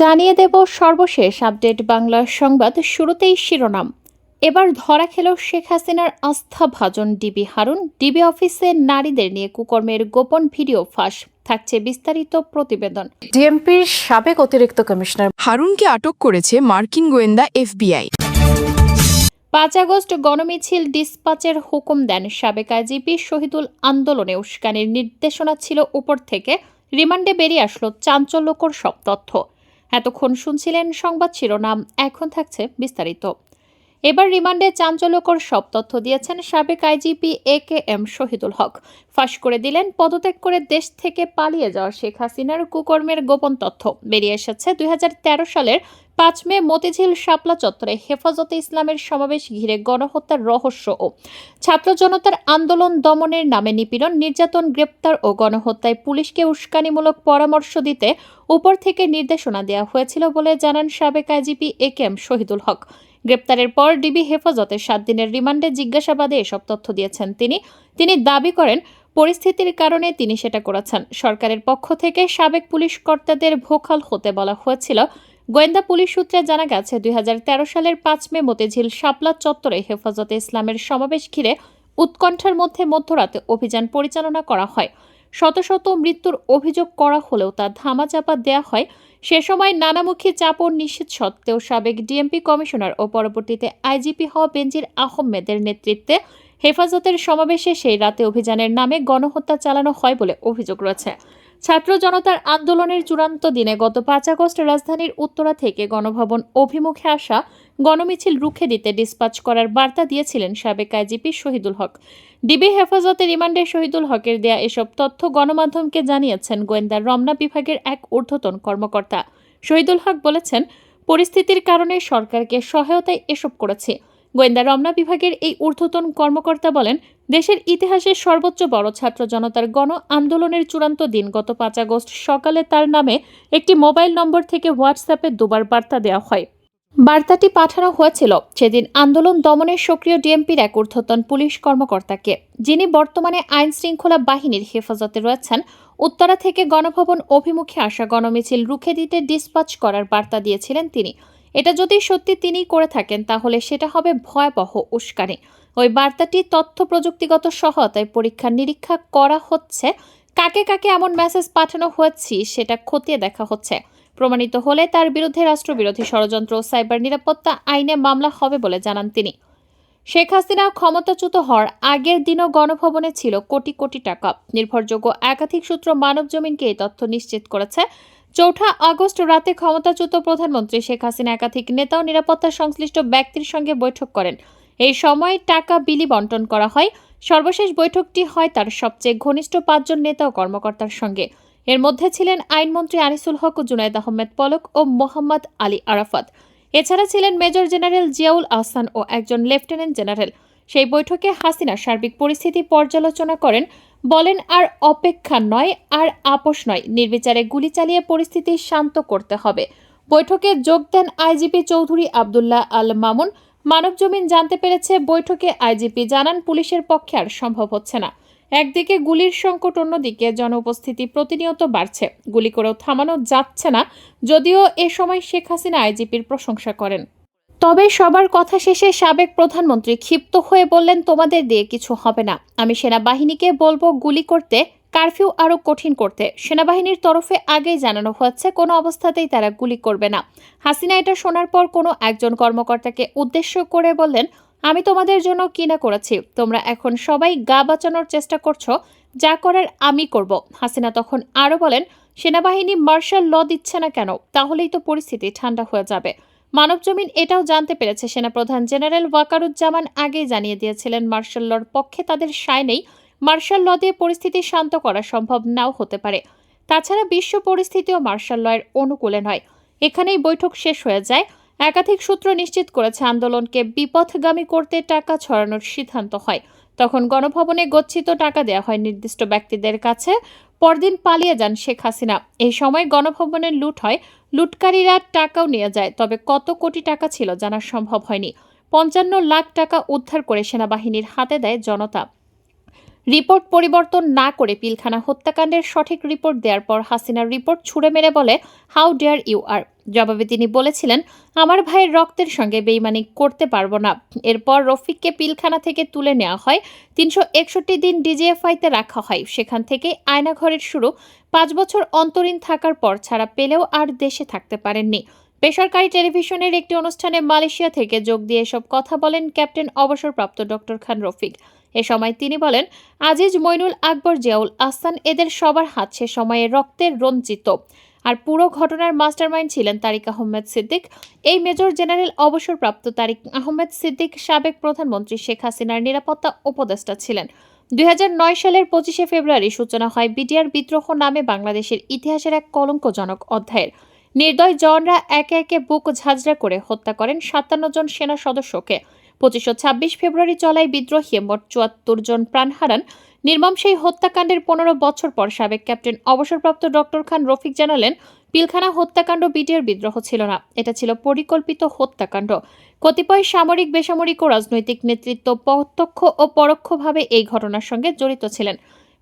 জানিয়ে দেব সর্বশেষ আপডেট বাংলা সংবাদ। শুরুতেই শিরোনাম। এবার ধরা খেল শেখ হাসিনার আস্থাভাজন ডিবি হারুন। ডিবি অফিসে নারীদের নিয়ে কুকর্মের গোপন ভিডিও ফাঁস। থাকছে বিস্তারিত প্রতিবেদন। ডিএমপির সাবেক অতিরিক্ত কমিশনার হারুনকে আটক করেছে মার্কিন গোয়েন্দা এফবিআই। 5 আগস্ট গণমিছিল ডিসপাচের হুকুম দেন সাবেক আইজিপি শহীদুল। আন্দোলনে উস্কানির নির্দেশনা ছিল উপর থেকে। রিমান্ডে বেরিয়ে আসলো চাঞ্চল্যকর সব তথ্য। এতক্ষণ শুনছিলেন সংবাদ শিরোনাম, এখন থাকছে বিস্তারিত। এবার রিমান্ডে চাঞ্চল্যকর সব তথ্য দিয়েছেন সাবেক আইজিপি AKM শহীদুল হক। ফাঁস করে দিলেন পদত্যাগ করে দেশ থেকে পালিয়ে যাওয়া শেখ হাসিনার কুকর্মের গোপন তথ্য। বেরিয়ে এসেছে 2013 সালের 5 মে মতিঝিল শাপলা চত্বরে হেফাজতে ইসলামের সমাবেশ ঘিরে গণহত্যার রহস্য ও ছাত্র জনতার আন্দোলন দমনের নামে নিপীড়ন, নির্যাতন, গ্রেপ্তার ও গণহত্যায় পুলিশকে উস্কানিমূলক পরামর্শ দিতে উপর থেকে নির্দেশনা দেওয়া হয়েছিল বলে জানান সাবেক আইজিপি AKM শহীদুল হক। গ্রেপ্তারের পর ডিবি হেফাজতে 7 দিনের রিমান্ডে জিজ্ঞাসাবাদে এসব তথ্য দিয়েছেন তিনি দাবি করেন পরিস্থিতির কারণে তিনি সেটা করেছেন। সরকারের পক্ষ থেকে সাবেক পুলিশ কর্তাদের ভোকাল হতে বলা হয়েছিল। গোয়েন্দা পুলিশ সূত্রে জানা গেছে 2013 সালের 5 মে মতিঝিল শাপলা চত্বরে হেফাজতে ইসলামের সমাবেশ ঘিরে উৎকণ্ঠার মধ্যে মধ্যরাতে অভিযান পরিচালনা করা হয়। শত শত মৃত্যুর অভিযোগ করা হলেও তা ধামাচাপা দেয়া হয়। সে সময় নানামুখী চাপ ও নিষেধ সত্ত্বেও সাবেক ডিএমপি কমিশনার ও পরবর্তীতে আইজিপি হওয়া বেনজির আহমেদের নেতৃত্বে হেফাজতের সমাবেশে সেই রাতে অভিযানের নামে গণহত্যা চালানো হয় বলে অভিযোগ রয়েছে। ছাত্র জনতার আন্দোলনের চূড়ান্ত দিনে গত 5 আগস্ট রাজধানীর উত্তরা থেকে গণভবন অভিমুখে আসা গণমিছিল রুখে দিতে ডিসপাচ করার বার্তা দিয়েছিলেন সাবেক আইজিপি শহীদুল হক। ডিবি হেফাজতে রিমান্ডে শহীদুল হকের দেয়া এসব তথ্য গণমাধ্যমকে জানিয়েছেন গোয়েন্দা রমনা বিভাগের এক ঊর্ধ্বতন কর্মকর্তা। শহীদুল হক বলেছেন, পরিস্থিতির কারণে সরকারকে সহায়তায় এসব করেছে। গোয়েন্দা রমনা বিভাগের এই ঊর্ধ্বতন কর্মকর্তা বলেন, দেশের ইতিহাসের সর্বোচ্চ বড় ছাত্র জনতার গণ আন্দোলনের চূড়ান্ত দিন গত 5 আগস্ট সকালে তার নামে একটি মোবাইল নম্বর থেকে হোয়াটসঅ্যাপে দুবার বার্তা দেওয়া হয়। বার্তাটি পাঠানো হয়েছিল সেদিন আন্দোলন দমনের সক্রিয় ডিএমপির এক ঊর্ধ্বতন পুলিশ কর্মকর্তাকে, যিনি বর্তমানে আইন শৃঙ্খলা বাহিনীর হেফাজতে রয়েছেন। উত্তরা থেকে গণভবন অভিমুখে আসা গণমিছিল রুখে দিতে ডিসপাচ করার বার্তা দিয়েছিলেন তিনি। এটা যদি সত্যি তিনিই করে থাকেন তাহলে সেটা হবে ভয়াবহ উস্কানি। ওই বার্তাটি তথ্য প্রযুক্তিগত সহায়তায় পরীক্ষা নিরীক্ষা করা হচ্ছে। কাকে কাকে এমন মেসেজ পাঠানো হয়েছে সেটা খতিয়ে দেখা হচ্ছে। প্রমাণিত হলে তার বিরুদ্ধে রাষ্ট্রবিরোধী ষড়যন্ত্র ও সাইবার নিরাপত্তা আইনে মামলা হবে বলে জানান তিনি। শেখ হাসিনা ক্ষমতাচ্যুত হওয়ার আগের দিনও গণভবনে ছিল কোটি কোটি টাকা। নির্ভরযোগ্য একাধিক সূত্র মানবজমিনকে এই তথ্য নিশ্চিত করেছে। 4 আগস্ট রাতে ক্ষমতাচ্যুত প্রধানমন্ত্রী শেখ হাসিনা একাধিক নেতা ও নিরাপত্তা সংশ্লিষ্ট ব্যক্তির সঙ্গে বৈঠক করেন। এই সময় টাকা বিলি বন্টন করা হয়। সর্বশেষ বৈঠকটি হয় তার সবচেয়ে ঘনিষ্ঠ 5 জন নেতা ও কর্মকর্তার সঙ্গে। এর মধ্যে ছিলেন আইনমন্ত্রী আনিসুল হক, জুনায়েদ আহমেদ পলক ও মোহাম্মদ আলী আরাফাত। এছাড়া ছিলেন মেজর জেনারেল জিয়াউল আহসান ও একজন লেফটেন্যান্ট জেনারেল। সেই বৈঠকে হাসিনা সার্বিক পরিস্থিতি পর্যালোচনা করেন। বলেন, আর অপেক্ষা নয়, আর আপোষ নয়, নির্বিচারে গুলি চালিয়ে পরিস্থিতি শান্ত করতে হবে। বৈঠকে যোগ দেন আইজিপি চৌধুরী আবদুল্লাহ আল মামুন। মানবজমিন জানতে পেরেছে, বৈঠকে আইজিপি জানান পুলিশের পক্ষে আর সম্ভব হচ্ছে না। একদিকে গুলির সংকট, অন্যদিকে জনউপস্থিতি প্রতিনিয়ত বাড়ছে। গুলি করেও থামানো যাচ্ছে না, যদিও এ সময় শেখ হাসিনা আইজিপির প্রশংসা করেন। তবে সবার কথা শেষে সাবেক প্রধানমন্ত্রী ক্ষিপ্ত হয়ে বললেন, তোমাদের দিয়ে কিছু হবে না। আমি সেনাবাহিনীকে বলবো গুলি করতে, কারফিউ আরও কঠিন করতে। সেনাবাহিনীর তরফে আগেই জানানো হচ্ছে কোনো অবস্থাতেই তারা গুলি করবে না। হাসিনা এটা শোনার পর কোনো একজন কর্মকর্তাকে উদ্দেশ্য করে বললেন, আমি তোমাদের জন্য কি না করেছি, তোমরা এখন সবাই গা বাঁচানোর চেষ্টা করছো, যা করার আমি করব। হাসিনা তখন আরও বলেন, সেনাবাহিনী মার্শাল ল দিচ্ছে না কেন, তাহলেই তো পরিস্থিতি ঠান্ডা হয়ে যাবে। মানবজমিন এটাও জানতে পেরেছে, সেনাপ্রধান জেনারেল ওয়াকারুজ্জামান আগেই জানিয়ে দিয়েছিলেন মার্শাল লর পক্ষে তাদের সায় নেই। মার্শাল ল দিয়ে পরিস্থিতি শান্ত করা সম্ভব নাও হতে পারে। তাছাড়া বিশ্ব পরিস্থিতিও মার্শাল লয়ের অনুকূলে নয়। এখানেই বৈঠক শেষ হয়ে যায়। একাধিক সূত্র নিশ্চিত করেছে, আন্দোলনকে বিপথগামী করতে টাকা ছড়ানোর সিদ্ধান্ত হয়। তখন গণভবনে গচ্ছিত টাকা দেওয়া হয় নির্দিষ্ট ব্যক্তিদের কাছে। পরদিন পালিয়ে যান শেখ হাসিনা। এই সময় গণভবনে লুট হয়। লুটকারীরা টাকাও নিয়ে যায়, তবে কত কোটি টাকা ছিল জানা সম্ভব হয়নি। 55 লাখ টাকা উদ্ধার করে সেনাবাহিনীর হাতে দেয় জনতা। রিপোর্ট পরিবর্তন না করে পিলখানা হত্যাকাণ্ডের সঠিক রিপোর্ট দেওয়ার পর হাসিনার রিপোর্ট ছুড়ে মেরে বলে, হাউ ডেয়ার ইউ আর। জবাবে তিনি বলেছিলেন, আমার ভাইয়ের রক্তের সঙ্গে বেইমানি করতে পারবো না। এরপর রফিককে পিলখানা থেকে তুলে নেওয়া হয়, 361 দিন ডিজিএফআইতে রাখা হয়। সেখান থেকে আয়নাঘরের শুরু। 5 বছর অন্তরীণ থাকার পর ছাড়া পেলেও আর দেশে থাকতে পারেননি। বেসরকারি টেলিভিশনের একটি অনুষ্ঠানে মালয়েশিয়া থেকে যোগ দিয়ে এসব কথা বলেন ক্যাপ্টেন অবসরপ্রাপ্ত ডক্টর খান রফিক। এ সময় তিনি বলেন, আজিজ, মইনুল, আকবর, জিয়াউল আহসান এদের সবার হাত সে সময়ে রক্তের রঞ্জিত। আর পুরো ঘটনার মাস্টারমাইন্ড ছিলেন তারিক আহমেদ সিদ্দিক। এই মেজর জেনারেল অবসরপ্রাপ্ত তারিক আহমেদ সিদ্দিক সাবেক প্রধানমন্ত্রী শেখ হাসিনার নিরাপত্তা উপদেষ্টা ছিলেন। 2009 সালের 25শে ফেব্রুয়ারি সূচনা হয় বিডিআর বিদ্রোহ নামে বাংলাদেশের ইতিহাসের এক কলঙ্কজনক অধ্যায়ের। নির্দয় জওয়ানরা একে একে বুক ঝাঁঝরা করে হত্যা করেন 57 জন সেনা সদস্যকে। 25-26 ফেব্রুয়ারি চলায় বিদ্রোহে মোট 74 জন প্রাণ হারান। নির্মম সেই হত্যাকাণ্ডের 15 বছর পর সাবেক ক্যাপ্টেন অবসরপ্রাপ্ত ডক্টর খান রফিক জানালেন, পিলখানা হত্যাকাণ্ড বিডিআর বিদ্রোহ ছিল না, এটা ছিল পরিকল্পিত হত্যাকাণ্ড। কতিপয় সামরিক, বেসামরিক ও রাজনৈতিক নেতৃত্ব প্রত্যক্ষ ও পরোক্ষভাবে এই ঘটনার সঙ্গে জড়িত ছিলেন।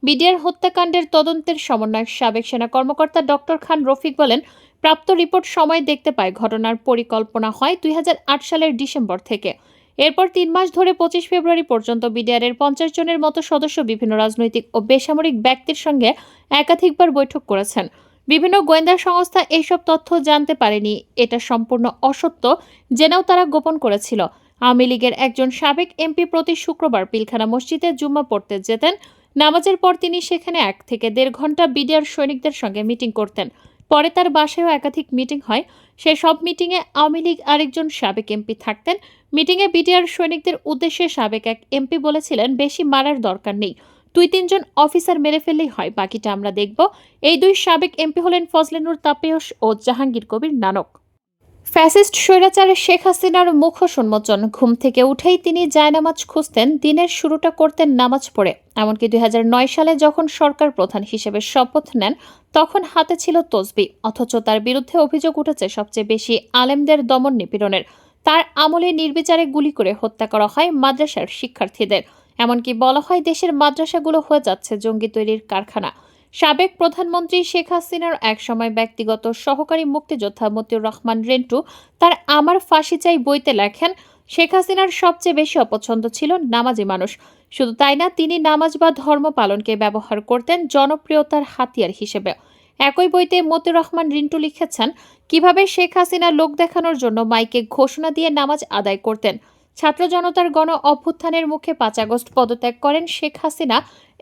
বিডিআর হত্যাকাণ্ডের তদন্তের সমন্বয়ক সাবেক সেনা কর্মকর্তা ডক্টর খান রফিক বলেন, প্রাপ্ত রিপোর্ট সময় দেখতে পায় ঘটনার পরিকল্পনা হয় 2008 সালের ডিসেম্বর থেকে। এরপর 3 মাস ধরে 25 ফেব্রুয়ারি পর্যন্ত বিডিআরের 50 জনের মতো সদস্য বিভিন্ন রাজনৈতিক ও বেসামরিক ব্যক্তির সঙ্গে একাধিকবার বৈঠক করেছেন। বিভিন্ন গোয়েন্দা সংস্থা এইসব তথ্য জানতে পারেনি, এটা সম্পূর্ণ অসত্য জেনেও তারা গোপন করেছিল। আওয়ামী লীগের একজন সাবেক এমপি প্রতি শুক্রবার পিলখানা মসজিদে জুম্মা পড়তে যেতেন। নামাজের পর তিনি সেখানে 1 থেকে 1.5 ঘন্টা বিডিআর সৈনিকদের সঙ্গে মিটিং করতেন। পরে তার বাসায়ও একাধিক মিটিং হয়। সে সব মিটিংয়ে আওয়ামী লীগ আরেকজন সাবেক এমপি থাকতেন। মিটিংয়ে বিডিআর সৈনিকদের উদ্দেশ্যে সাবেক এক এমপি বলেছিলেন, বেশি মারার দরকার নেই, 2-3 জন অফিসার মেরে ফেললেই হয়, বাকিটা আমরা দেখব। এই 2 সাবেক এমপি হলেন ফজলেনুর তাপেয়স ও জাহাঙ্গীর কবির নানক। ফ্যাসিস্ট স্বৈরাচারের শেখ হাসিনার মুখোশ উন্মোচন। ঘুম থেকে উঠেই তিনি জায়নামাজ খুঁজতেন, দিনের শুরুটা করতেন নামাজ পড়ে। এমনকি 2009 সালে যখন সরকার প্রধান হিসেবে শপথ নেন, তখন হাতে ছিল তসবিহ। অথচ তার বিরুদ্ধে অভিযোগ উঠেছে সবচেয়ে বেশি আলেমদের দমন নিপীড়নের। তার আমলে নির্বিচারে গুলি করে হত্যা করা হয় মাদ্রাসার শিক্ষার্থীদের। এমনকি বলা হয় দেশের মাদ্রাসাগুলো হয়ে যাচ্ছে জঙ্গি তৈরির কারখানা। সাবেক প্রধানমন্ত্রী শেখ হাসিনার একসময় ব্যক্তিগত সহকারী মুক্তিযোদ্ধা মতিউর রহমান রেন্টু তার আমার ফাঁসি চাই বইতে লেখেন, শেখ হাসিনার সবচেয়ে বেশি অপছন্দ ছিল নামাজি মানুষ। শুধু তাই না, তিনি নামাজ বা ধর্ম পালনকে ব্যবহার করতেন জনপ্রিয়তার হাতিয়ার হিসেবে। একই বইতে মতিউর রহমান রিন্টু লিখেছেন, কিভাবে শেখ হাসিনা লোক দেখানোর জন্য মাইকে ঘোষণা দিয়ে নামাজ আদায় করতেন। ছাত্র জনতার গণ অভ্যুত্থানের মুখে 5 আগস্ট পদত্যাগ করেন শেখ হাসিনা।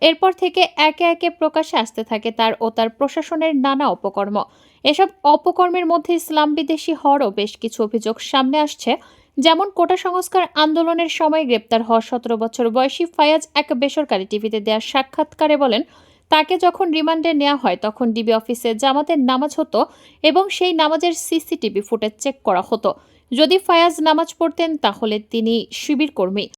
এরপর থেকে একে একে প্রকাশ্যে আসতে থাকে তার ও তার প্রশাসনের নানা অপকর্ম। এসব অপকর্মের মধ্যে ইসলাম বিদেশি হওয়ারও বেশ কিছু অভিযোগ সামনে আসছে। যেমন কোটা সংস্কার আন্দোলনের সময় গ্রেপ্তার হওয়া 17 বছর বয়সী ফায়াজ এক বেসরকারি টিভিতে দেওয়া সাক্ষাৎকারে বলেন, তাকে যখন রিমান্ডে নেওয়া হয় তখন ডিবি অফিসে জামাতের নামাজ হতো এবং সেই নামাজের সিসিটিভি ফুটেজ চেক করা হতো। যদি ফায়াজ নামাজ পড়তেন তাহলে তিনি শিবির কর্মী।